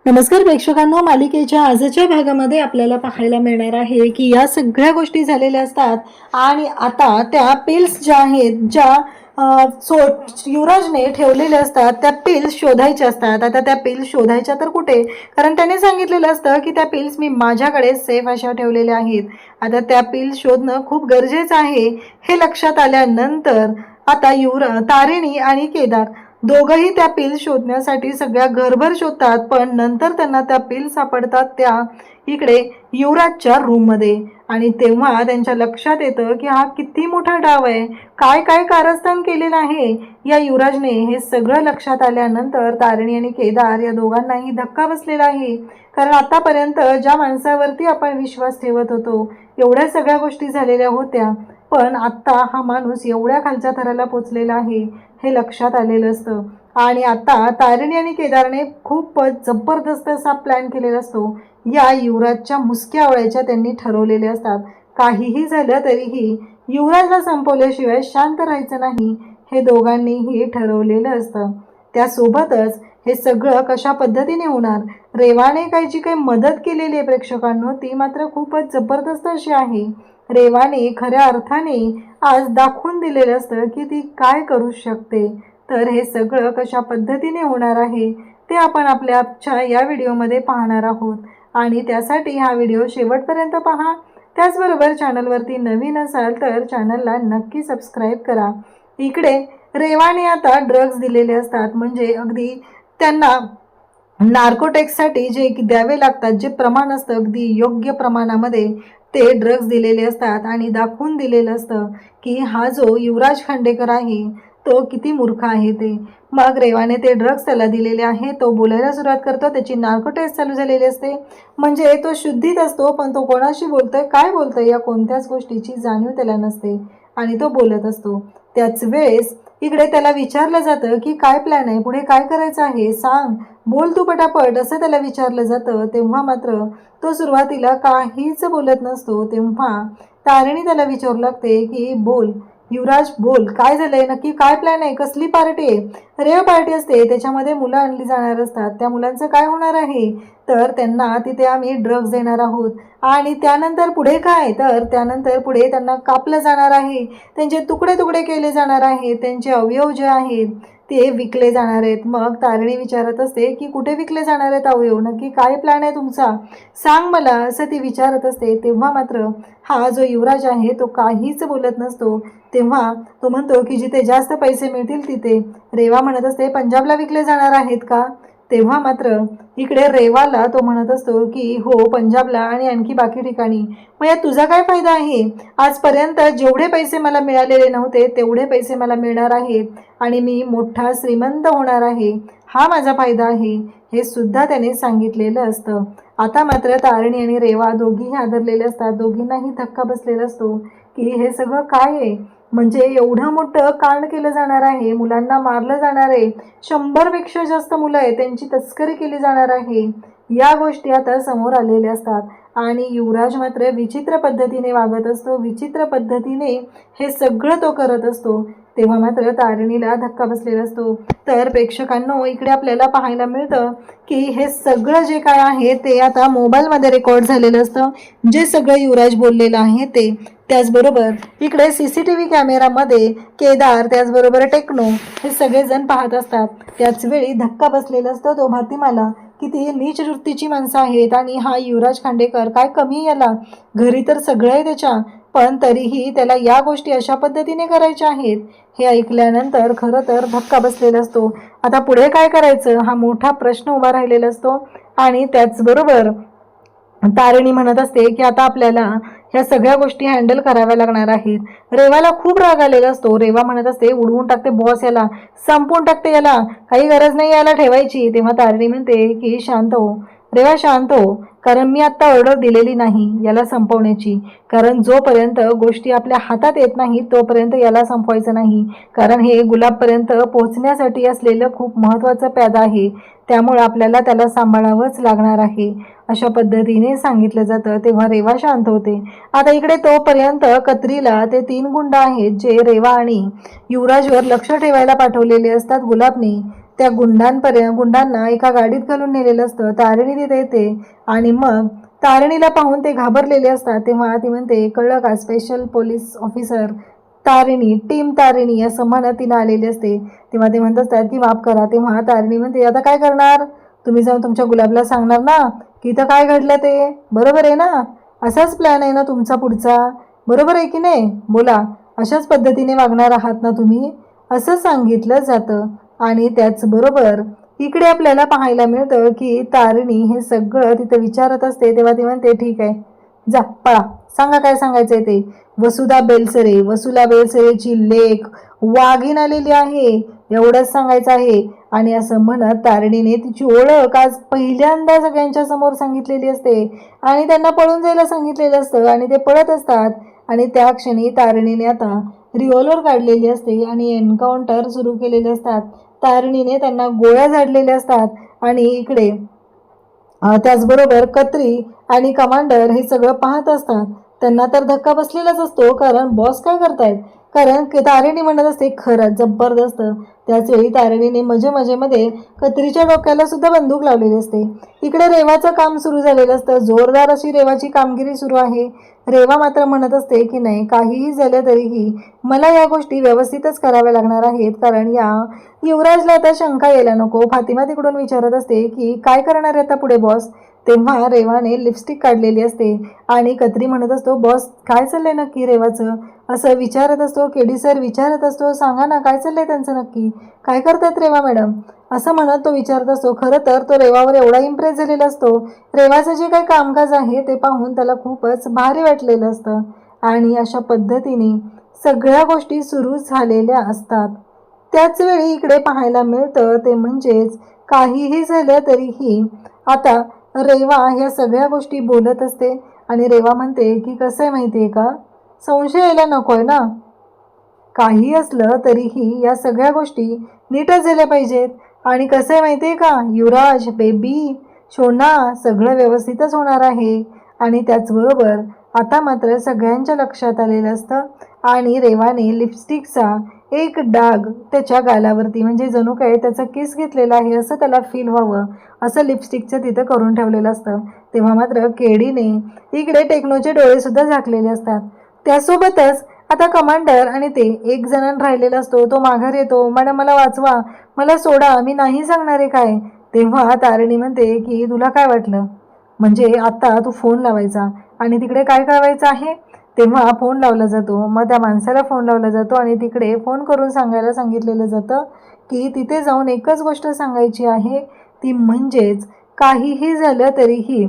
नमस्कार प्रेक्षकांनो, मालिकेच्या आजच्या भागामध्ये आपल्याला पाहायला मिळणार आहे की या सगळ्या गोष्टी झालेल्या असतात आणि आता त्या पिल्स ज्या आहेत, ज्या युवराजने ठेवलेल्या असतात, त्या पिल्स शोधायच्या असतात. आता त्या पिल्स शोधायच्या तर कुठे, कारण त्याने सांगितलेलं असतं की त्या पिल्स मी माझ्याकडे सेफ अशा ठेवलेल्या आहेत. आता त्या पिल्स शोधणं खूप गरजेचं आहे हे लक्षात आल्यानंतर आता तारिणी आणि केदार दोघंही त्या पिल्स शोधण्यासाठी सगळ्या घरभर शोधतात, पण नंतर त्यांना त्या पिल्स सापडतात त्या इकडे युवराजच्या रूममध्ये. आणि तेव्हा त्यांच्या लक्षात येतं की हा किती मोठा डाव आहे, काय काय कारस्थान केलेलं आहे या युवराजने. हे सगळं लक्षात आल्यानंतर तारिणी आणि केदार या दोघांनाही धक्का बसलेला आहे, कारण आतापर्यंत ज्या माणसावरती आपण विश्वास ठेवत होतो, एवढ्या सगळ्या गोष्टी झालेल्या होत्या, पण आत्ता हा माणूस एवढ्या खालच्या थराला पोचलेला आहे हे लक्षात आलेलं असतं. आणि आता तारिणी आणि केदारने खूप जबरदस्त असा प्लॅन केलेला असतो. या युवराजच्या मुसक्या आवळ्याच्या त्यांनी ठरवलेले असतात. काहीही झालं तरीही युवराजला संपवल्याशिवाय शांत राहायचं नाही हे दोघांनीही ठरवलेलं असतं. त्यासोबतच हे सगळं कशा पद्धतीने होणार, रेवाने जी काही मदत केलेली आहे प्रेक्षकांनो, ती मात्र खूपच जबरदस्त अशी आहे. रेवाने खऱ्या अर्थाने आज दाखवून दिलेलं असतं की ती काय करू शकते. तर हे सगळं कशा पद्धतीने होणार आहे ते आपण आपल्या या व्हिडिओमध्ये पाहणार आहोत. आणि त्यासाठी हा व्हिडिओ शेवटपर्यंत पहा. त्याचबरोबर चॅनलवरती नवीन असाल तर चॅनलला नक्की सबस्क्राईब करा. इकडे रेवाने आता ड्रग्ज दिलेले असतात, म्हणजे अगदी त्यांना नार्कोटेक्ससाठी जे द्यावे लागतात, जे प्रमाण असतं अगदी योग्य प्रमाणामध्ये ते ड्रग्ज दिलेले असतात. आणि दाखवून दिलेलं असतं की हा जो युवराज खांडेकर आहे तो किती मूर्ख आहे ते. मग रेवाने ते ड्रग्ज त्याला दिलेले आहे. तो बोलायला सुरुवात करतो, त्याची नार्को टेस्ट चालू झालेली असते, म्हणजे तो शुद्धीत असतो, पण तो कोणाशी बोलतोय, काय बोलतोय या कोणत्याच गोष्टीची जाणीव त्याला नसते आणि तो बोलत असतो. त्याच वेळेस इकडे त्याला विचारलं जातं की काय प्लॅन आहे, पुढे काय करायचं आहे, सांग, बोल तू पटापट, असं त्याला विचारलं जातं. तेव्हा मात्र तो सुरुवातीला काहीच बोलत नसतो. तेव्हा तारिणी त्याला विचारू लागते की बोल युवराज, बोल, काय झालंय नक्की, काय प्लॅन आहे, कसली पार्टी आहे. रेव पार्टी असते, त्याच्यामध्ये मुलं आणली जाणार असतात, त्या मुलांचं काय होणार आहे, तर त्यांना तिथे आम्ही ड्रग्ज देणार आहोत. आणि त्यानंतर पुढे काय, तर त्यानंतर पुढे त्यांना कापलं जाणार आहे, त्यांचे तुकडे तुकडे केले जाणार आहेत, त्यांचे अवयव जे आहेत ते विकले जाणार आहेत. मग तारिणी विचारत असते की कुठे विकले जाणार आहेत अवयव, नक्की काय प्लॅन आहे तुमचा, सांग मला, असं ती विचारत असते. तेव्हा मात्र हा जो युवराज आहे तो काहीच बोलत नसतो. तेव्हा तो म्हणतो की जिथे जास्त पैसे मिळतील तिथे. रेवा म्हणत असते पंजाबला विकले जाणार आहेत का. तेव्हा मात्र इकडे रेवाला तो म्हणत असतो की हो, पंजाबला आणि आणखी बाकी ठिकाणी. मग यात तुझा काय फायदा आहे, आजपर्यंत जेवढे पैसे मला मिळालेले नव्हते तेवढे पैसे मला मिळणार आहेत आणि मी मोठा श्रीमंत होणार आहे, हा माझा फायदा आहे, हे सुद्धा त्याने सांगितलेलं असतं. आता मात्र तारिणी आणि रेवा दोघीही आदरलेले असतात. दोघींनाही धक्का बसलेला असतो की हे सगळं काय आहे, म्हणजे एवढं मोठं कांड केलं जाणार आहे, मुलांना मारलं जाणार आहे, 100पेक्षा जास्त मुलं आहेत त्यांची तस्करी केली जाणार आहे, या गोष्टी आता समोर आलेल्या असतात. आणि युवराज मात्र विचित्र पद्धतीने वागत असतो, विचित्र पद्धतीने हे सगळं तो करत असतो. तेव्हा मात्र तारिणीला धक्का बसलेला असतो. तर प्रेक्षकांनो, इकडे आपल्याला पाहायला मिळतं की हे सगळं जे काय आहे ते आता मोबाईलमध्ये रेकॉर्ड झालेलं असतं, जे सगळं युवराज बोललेलं आहे ते. त्याचबरोबर इकडे CCTV कॅमेरामध्ये केदार, त्याचबरोबर टेक्नो हे सगळेजण पाहत असतात. त्याचवेळी धक्का बसलेला असतो तो भातीमाला, किती नीच वृत्तीची माणसं आहेत आणि हा युवराज खांडेकर काय कमी, याला घरी तर सगळं आहे त्याच्या, पण तरीही त्याला या गोष्टी अशा पद्धतीने करायच्या आहेत. हे ऐकल्यानंतर खरं तर धक्का बसलेला असतो. आता पुढे काय करायचं हा मोठा प्रश्न उभा राहिलेला असतो. आणि त्याचबरोबर तारिणी म्हणत असते की आता आपल्याला ह्या सगळ्या गोष्टी हँडल कराव्या लागणार आहेत. रेवाला खूप राग आलेला असतो. रेवा म्हणत असते उडवून टाकते बॉस, याला संपवून टाकते, याला काही गरज नाही याला ठेवायची. तेव्हा तारिणी म्हणते की शांत हो रेवा, शांत हो, कारण मी आत्ता ऑर्डर दिलेली नाही याला संपवण्याची, कारण जोपर्यंत गोष्टी आपल्या हातात येत नाही तोपर्यंत याला संपवायचं नाही, कारण हे गुलाबपर्यंत पोहोचण्यासाठी असलेलं खूप महत्त्वाचं प्याद आहे, त्यामुळे आपल्याला त्याला सांभाळावंच लागणार आहे, अशा पद्धतीने सांगितलं जातं. तेव्हा रेवा शांत होते. आता इकडे तोपर्यंत कत्रीला ते 3 गुंड आहेत जे रेवा आणि युवराजवर लक्ष ठेवायला पाठवलेले असतात गुलाबने, त्या गुंडांना एका गाडीत घालून नेलेलं असतं. तारिणी तिथे येते आणि मग तारिणीला पाहून ते घाबरलेले असतात. तेव्हा ती म्हणते, कळलं का, special police officer Tarini, team Tarini असं म्हणत तिनं आलेली असते. तेव्हा ते म्हणत असतात की माफ करा. तेव्हा तारिणी म्हणते, आता काय करणार, तुम्ही जाऊन तुमच्या गुलाबला सांगणार ना की इथं काय घडलं ते, बरोबर आहे ना, असाच प्लॅन आहे ना तुमचा पुढचा, बरोबर आहे की नाही, बोला, अशाच पद्धतीने वागणार आहात ना तुम्ही, असं सांगितलं जातं. आणि त्याचबरोबर इकडे आपल्याला पाहायला मिळतं की तारिणी हे सगळं तिथं विचारत असते. तेव्हा ती म्हणते, ठीक आहे, जा पळा, सांगा काय सांगायचंय ते. वसुला बेलसरेची लेक वाघीण आलेली आहे, एवढंच सांगायचं आहे. आणि असं म्हणत तारिणीने तिची ओळख आज पहिल्यांदा सगळ्यांच्या समोर सांगितलेली असते आणि त्यांना पळून जायला सांगितलेलं असतं आणि ते पळत असतात. आणि त्या क्षणी तारिणीने आता रिव्हॉल्वर काढलेली असते आणि एन्काउंटर सुरू केलेले असतात. तारिणीने त्यांना गोळ्या झाडलेल्या असतात. आणि इकडे त्याचबरोबर कत्री आणि कमांडर हे सगळं पाहत असतात. त्यांना तर धक्का बसलेलाच असतो, कारण बॉस काय करतायत, कारण तारिणी म्हणत असते, खरंच जबरदस्त. त्याचवेळी तारिणीने मजेमध्ये कत्रीच्या डोक्याला सुद्धा बंदूक लावलेली असते. इकडे रेवाचं काम सुरू झालेलं असतं, जोरदार अशी रेवाची कामगिरी सुरू आहे. रेवा मात्र म्हणत असते की नाही, काहीही झालं तरीही मला या गोष्टी व्यवस्थितच कराव्या लागणार आहेत, कारण या युवराजला आता शंका यायला नको. फातिमा तिकडून विचारत असते की काय करणार आहे आता पुढे बॉस. तेव्हा रेवाने लिपस्टिक काढलेली असते आणि कत्री म्हणत असतो, बॉस काय चाललंय नक्की रेवाचं, असं विचारत असतो. केडी सर विचारत असतो, सांगा ना काय चाललंय त्यांचं नक्की, काय करतात रेवा मॅडम, असं म्हणत तो विचारत असतो. खरं तर तो रेवावर एवढा इम्प्रेस झालेला असतो, रेवाचं जे काही कामकाज आहे ते पाहून त्याला खूपच भारी वाटलेलं असतं. आणि अशा पद्धतीने सगळ्या गोष्टी सुरू झालेल्या असतात. त्याचवेळी इकडे पाहायला मिळतं ते म्हणजेच काहीही झालं तरीही आता रेवा ह्या सगळ्या गोष्टी बोलत असते. आणि रेवा म्हणते की कसं आहे माहिती आहे का, संशय यायला नको आहे ना, काही असलं तरीही या सगळ्या गोष्टी नीटच झाल्या पाहिजेत. आणि कसं आहे माहिती आहे का, युवराज बेबी शोना सगळं व्यवस्थितच होणार आहे. आणि त्याचबरोबर आता मात्र सगळ्यांच्या लक्षात आलेलं असतं आणि रेवाने लिपस्टिकचा एक डाग त्याच्या गालावरती, म्हणजे जणू काय त्याचा किस घेतलेला आहे असं त्याला फील व्हावं, असं लिपस्टिकचं तिथं करून ठेवलेलं असतं. तेव्हा मात्र केडीने इकडे टेक्नोचे डोळे सुद्धा झाकलेले असतात. त्यासोबतच आता कमांडर आणि ते एक जण राहिलेला असतो, तो माघार येतो, मॅडम मला वाचवा, मला सोडा, मी नाही सांगणार आहे काय. तेव्हा तारिणी म्हणते की तुला काय वाटलं, म्हणजे आता तू फोन लावायचा आणि तिकडे काय कळवायचं आहे. तेव्हा फोन लावला जातो, मग त्या माणसाला फोन लावला जातो आणि तिकडे फोन करून सांगायला सांगितलेलं जातं की तिथे जाऊन एकच गोष्ट सांगायची आहे, ती म्हणजेच काहीही झालं तरीही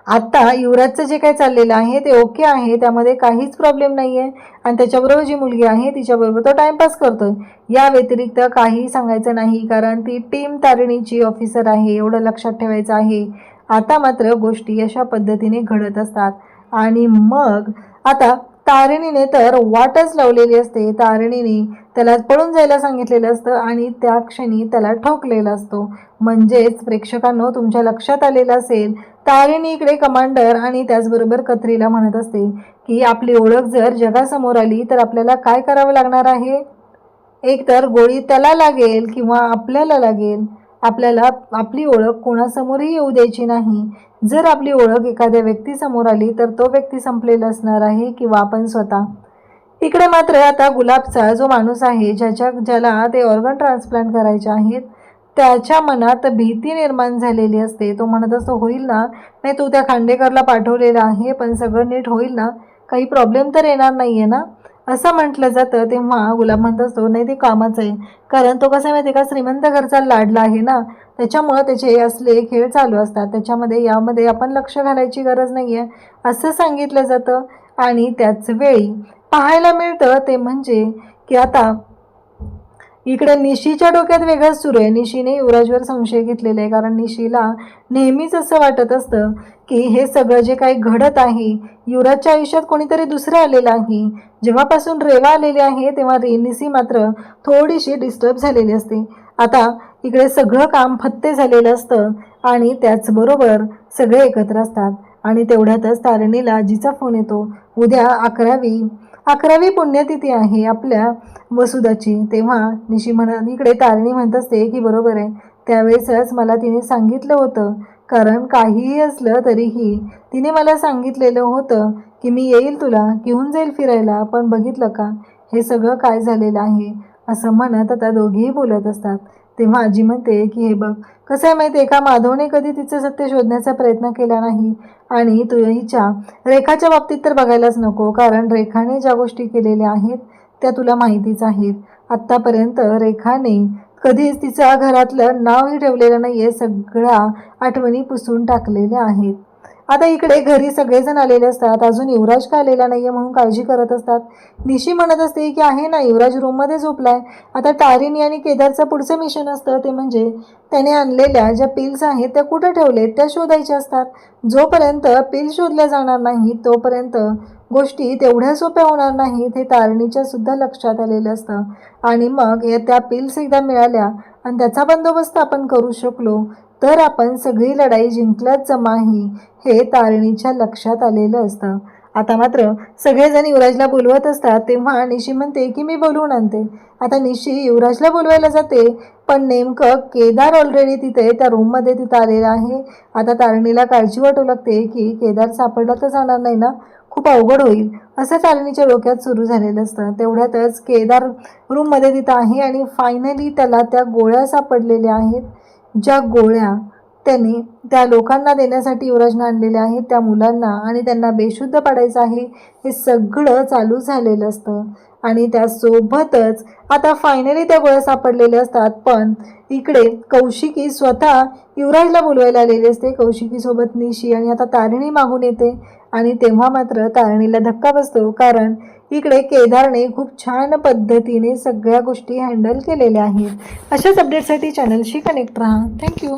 आत्ता युवराजचं जे काही चाललेलं आहे ते ओके आहे, त्यामध्ये काहीच प्रॉब्लेम नाही आहे. आणि त्याच्याबरोबर जी मुलगी आहे तिच्याबरोबर तो टाईमपास करतोय, या व्यतिरिक्त काही सांगायचं नाही, कारण ती टीम तारिणीची ऑफिसर आहे, एवढं लक्षात ठेवायचं आहे. आता मात्र गोष्टी अशा पद्धतीने घडत असतात. आणि मग आता तारिणीने तर वाटच लावलेली असते. तारिणीने त्याला पळून जायला सांगितलेलं असतं आणि त्या क्षणी त्याला ठोकलेला असतो. म्हणजेच प्रेक्षकांनो तुमच्या लक्षात आलेलं असेल, तारिणी इकडे कमांडर आणि त्याचबरोबर कत्रीला म्हणत असते की आपली ओळख जर जगासमोर आली तर आपल्याला काय करावं लागणार आहे, एक तर गोळी त्याला लागेल किंवा आपल्याला लागेल. आपल्याला आपली ओळख कोणासमोरही येऊ द्यायची नाही. जर आपली ओळख एखाद्या व्यक्तीसमोर आली तर तो व्यक्ती संपलेला असणार आहे किंवा आपण स्वतः. इकडे मात्र आता गुलाबचा जो माणूस आहे, ज्याला ते ऑर्गन ट्रान्सप्लांट करायचे आहेत, त्याच्या मनात भीती निर्माण झालेली असते. तो म्हणत असतो, होईल ना, नाही तू त्या खांडेकरला पाठवलेलं आहे पण सगळं नीट होईल ना, काही प्रॉब्लेम तर येणार नाही आहे ना, असं म्हटलं जातं. तेव्हा गुलाब म्हणत असतो, नाही ते कामाचं आहे, कारण तो कसं माहिती आहे का, श्रीमंत घरचा लाडला आहे ना, त्याच्यामुळं त्याचे असले खेळ चालू असतात, यामध्ये आपण लक्ष घालायची गरज नाही आहे, असं सांगितलं जातं. आणि त्याच वेळी पाहायला मिळतं ते म्हणजे की आता इकडे निशीच्या डोक्यात वेगळंच सुरू आहे. निशीने युवराजवर संशय घेतलेला आहे, कारण निशीला नेहमीच असं वाटत असतं की हे सगळं जे काही घडत आहे, युवराजच्या आयुष्यात कोणीतरी दुसरं आलेलं आहे. जेव्हापासून रेवा आलेली आहे तेव्हा निशी मात्र थोडीशी डिस्टर्ब झालेली असते. आता इकडे सगळं काम फत्ते झालेलं असतं आणि त्याचबरोबर सगळे एकत्र असतात. आणि तेवढ्यातच तारिणीला आजीचा फोन येतो. उद्या 11वी पुण्यतिथी आहे आपल्या वसुदाची. तेव्हा निशी इकडे तारिणी म्हणत असते की बरोबर आहे, त्यावेळेसच मला तिने सांगितलं होतं, कारण काहीही असलं तरीही तिने मला सांगितलेलं होतं की मी येईल, तुला घेऊन जाईल फिरायला. पण बघितलं का हे सगळं काय झालेलं आहे, असं म्हणत आता दोघेही बोलत असतात. तेव्हा आजी म्हणते की हे बघ कसं आहे माहिती आहे का, माधवने कधी तिचं सत्य शोधण्याचा प्रयत्न केला नाही. आणि तू हिच्या रेखाच्या बाबतीत तर बघायलाच नको, कारण रेखाने ज्या गोष्टी केलेल्या आहेत त्या तुला माहितीच आहेत. आत्तापर्यंत रेखाने कधीच तिच्या घरातलं नावही ठेवलेलं नाही आहे, सगळ्या आठवणी पुसून टाकलेल्या आहेत. आता इकडे घरी सगळेजण आलेले असतात, अजून युवराज का आलेला नाही आहे म्हणून काळजी करत असतात. निशी म्हणत असते की आहे ना, युवराज रूममध्ये झोपलाय. आता तारिणी आणि केदारचं पुढचं मिशन असतं ते म्हणजे त्याने आणलेल्या ज्या पिल्स आहेत त्या कुठं ठेवलेत त्या शोधायच्या असतात. जोपर्यंत पिल्स शोधल्या जाणार नाही तोपर्यंत गोष्टी तेवढ्या सोप्या होणार नाहीत, हे तारिणीच्या सुद्धा लक्षात आलेलं असतं. आणि मग त्या पिल्स एकदा मिळाल्या आणि त्याचा बंदोबस्त आपण करू शकलो तर आपण सगळी लढाई जिंकल्याच जमाही, हे तारिणीच्या लक्षात आलेलं असतं. आता मात्र सगळेजण युवराजला बोलवत असतात. तेव्हा निशी म्हणते की मी बोलवून आणते. आता निशी युवराजला बोलवायला जाते, पण नेमकं केदार ऑलरेडी तिथे त्या रूममध्ये तिथं आलेला आहे. आता तारिणीला काळजी वाटू लागते की केदार सापडला तर जाणार नाही ना, खूप अवघड होईल, असं तारिणीच्या डोक्यात सुरू झालेलं असतं. तेवढ्यातच केदार रूममध्ये तिथं आहे आणि फायनली त्याला त्या गोळ्या सापडलेल्या आहेत, ज्या गोळ्या त्यांनी त्या लोकांना देण्यासाठी युवराजनं आणलेल्या आहेत, त्या मुलांना, आणि त्यांना बेशुद्ध पाडायचं आहे. हे सगळं चालू झालेलं असतं. आणि त्यासोबतच आता फायनली त्या गोळ्या सापडलेल्या असतात. पण इकडे कौशिकी स्वतः युवराजला बोलवायला आलेली असते, कौशिकीसोबत निशी, आणि आता तारिणी मागून येते. आणि तेव्हा मात्र तारिणीला धक्का बसतो, कारण इकडे केदारने खूप छान पद्धतीने सगळ्या गोष्टी हँडल केलेल्या आहेत. अशाच अपडेटसाठी चॅनलशी कनेक्ट राहा. थँक्यू.